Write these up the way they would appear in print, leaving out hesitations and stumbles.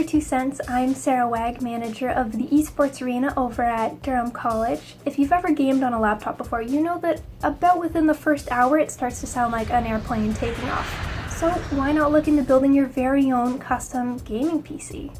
2 cents. I'm Sarah Wagg, manager of the Esports Arena over at Durham College. If you've ever gamed on a laptop before, you know that about within the first hour it starts to sound like an airplane taking off. So why not look into building your very own custom gaming PC?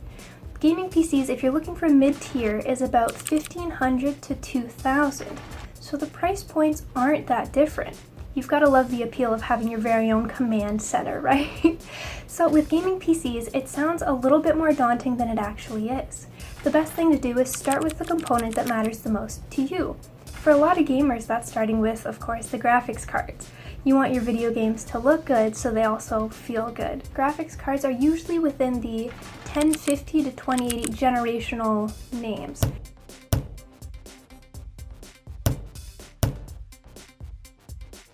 Gaming PCs, if you're looking for mid-tier, is about $1,500 to $2,000. So the price points aren't that different. You've got to love the appeal of having your very own command center, right? So with gaming PCs, it sounds a little bit more daunting than it actually is. The best thing to do is start with the component that matters the most to you. For a lot of gamers, that's starting with, of course, the graphics cards. You want your video games to look good, so they also feel good. Graphics cards are usually within the 1050 to 2080 generational names.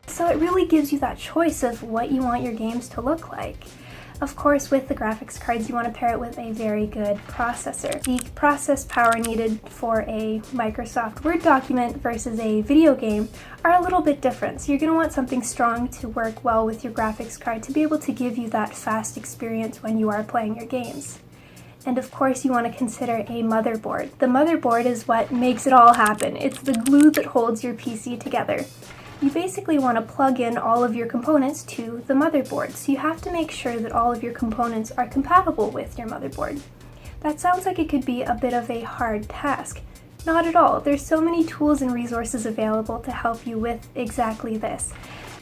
So it really gives you that choice of what you want your games to look like. Of course, with the graphics cards, you want to pair it with a very good processor. The process power needed for a Microsoft Word document versus a video game are a little bit different. So you're going to want something strong to work well with your graphics card to be able to give you that fast experience when you are playing your games. And of course, you want to consider a motherboard. The motherboard is what makes it all happen. It's the glue that holds your PC together. You basically want to plug in all of your components to the motherboard, so you have to make sure that all of your components are compatible with your motherboard. That sounds like it could be a bit of a hard task. Not at all. There's so many tools and resources available to help you with exactly this.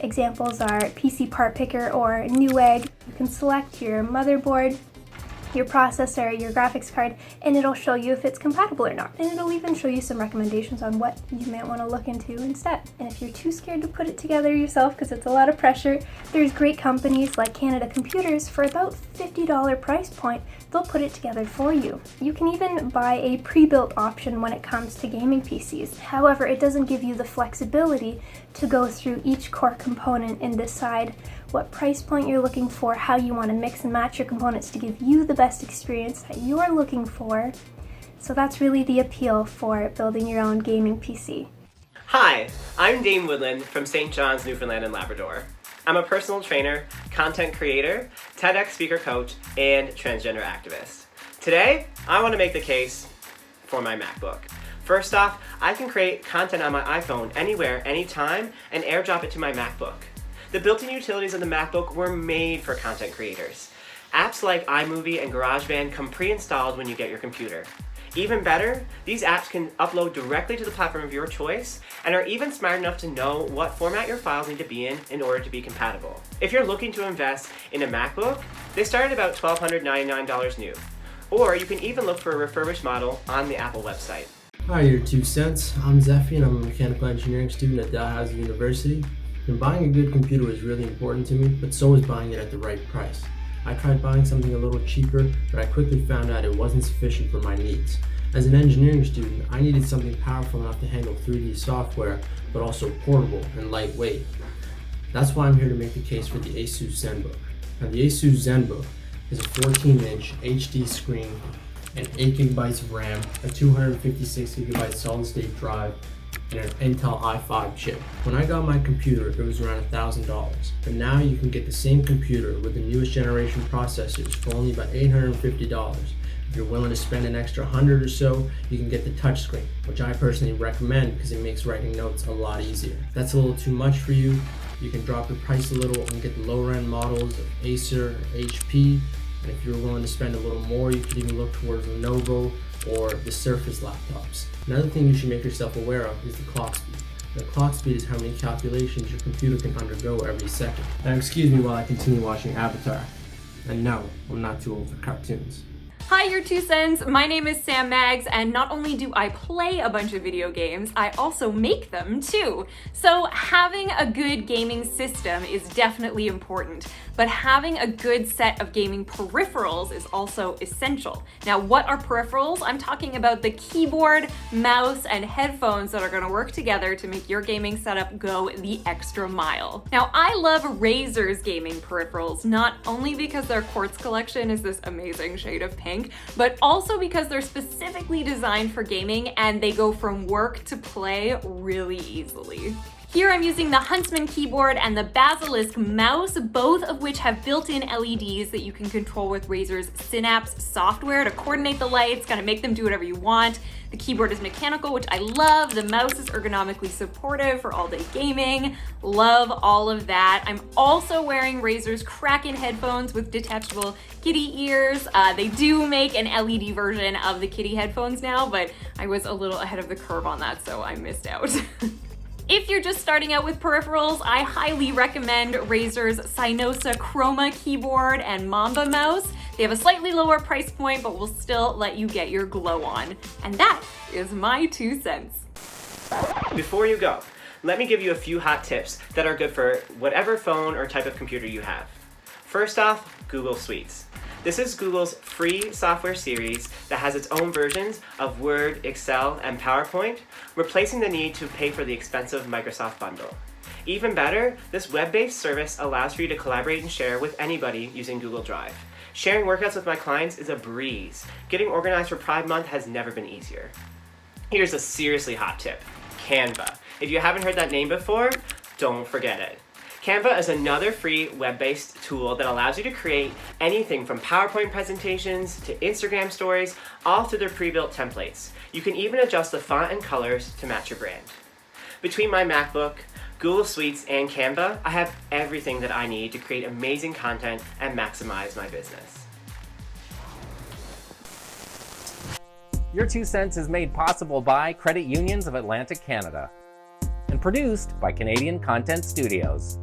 Examples are PC Part Picker or Newegg. You can select your motherboard, your processor, your graphics card, and it'll show you if it's compatible or not. And it'll even show you some recommendations on what you might want to look into instead. And if you're too scared to put it together yourself because it's a lot of pressure, there's great companies like Canada Computers for about $50 price point. They'll put it together for you. You can even buy a pre-built option when it comes to gaming PCs. However, it doesn't give you the flexibility to go through each core component and decide what price point you're looking for, how you want to mix and match your components to give you the best experience that you are looking for. So that's really the appeal for building your own gaming PC. Hi, I'm Dane Woodland from St. John's, Newfoundland and Labrador. I'm a personal trainer, content creator, TEDx speaker coach, and transgender activist. Today, I want to make the case for my MacBook. First off, I can create content on my iPhone anywhere, anytime, and airdrop it to my MacBook. The built-in utilities of the MacBook were made for content creators. Apps like iMovie and GarageBand come pre-installed when you get your computer. Even better, these apps can upload directly to the platform of your choice and are even smart enough to know what format your files need to be in order to be compatible. If you're looking to invest in a MacBook, they start at about $1,299 new. Or you can even look for a refurbished model on the Apple website. Hi, your 2 cents. I'm Zefi and I'm a mechanical engineering student at Dalhousie University. And buying a good computer is really important to me, but so is buying it at the right price. I tried buying something a little cheaper, but I quickly found out it wasn't sufficient for my needs. As an engineering student, I needed something powerful enough to handle 3D software, but also portable and lightweight. That's why I'm here to make the case for the Asus ZenBook. Now, the Asus ZenBook is a 14-inch HD screen and 8 gigabytes of RAM, a 256 gigabyte solid-state drive, and an Intel i5 chip. When I got my computer, it was around $1,000, but now you can get the same computer with the newest generation processors for only about $850. If you're willing to spend an extra $100 or so, you can get the touchscreen, which I personally recommend because it makes writing notes a lot easier. If that's a little too much for you, you can drop your price a little and get the lower end models of Acer, HP, and if you're willing to spend a little more, you could even look towards Lenovo or the Surface laptops. Another thing you should make yourself aware of is the clock speed. The clock speed is how many calculations your computer can undergo every second. Now excuse me while I continue watching Avatar. And no, I'm not too old for cartoons. Hi, your 2 cents. My name is Sam Maggs, and not only do I play a bunch of video games, I also make them too. So having a good gaming system is definitely important, but having a good set of gaming peripherals is also essential. Now, what are peripherals? I'm talking about the keyboard, mouse, and headphones that are gonna work together to make your gaming setup go the extra mile. Now, I love Razer's gaming peripherals, not only because their quartz collection is this amazing shade of pink, but also because they're specifically designed for gaming and they go from work to play really easily. Here I'm using the Huntsman keyboard and the Basilisk mouse, both of which have built-in LEDs that you can control with Razer's Synapse software to coordinate the lights, kind of make them do whatever you want. The keyboard is mechanical, which I love. The mouse is ergonomically supportive for all-day gaming. Love all of that. I'm also wearing Razer's Kraken headphones with detachable kitty ears. They do make an LED version of the kitty headphones now, but I was a little ahead of the curve on that, so I missed out. If you're just starting out with peripherals, I highly recommend Razer's Synosa Chroma keyboard and Mamba mouse. They have a slightly lower price point, but will still let you get your glow on. And that is my 2 cents. Before you go, let me give you a few hot tips that are good for whatever phone or type of computer you have. First off, Google Suites. This is Google's free software series that has its own versions of Word, Excel, and PowerPoint, replacing the need to pay for the expensive Microsoft bundle. Even better, this web-based service allows for you to collaborate and share with anybody using Google Drive. Sharing workouts with my clients is a breeze. Getting organized for Pride Month has never been easier. Here's a seriously hot tip: Canva. If you haven't heard that name before, don't forget it. Canva is another free web-based tool that allows you to create anything from PowerPoint presentations to Instagram stories, all through their pre-built templates. You can even adjust the font and colors to match your brand. Between my MacBook, Google Suites, and Canva, I have everything that I need to create amazing content and maximize my business. Your 2 cents is made possible by Credit Unions of Atlantic Canada and produced by Canadian Content Studios.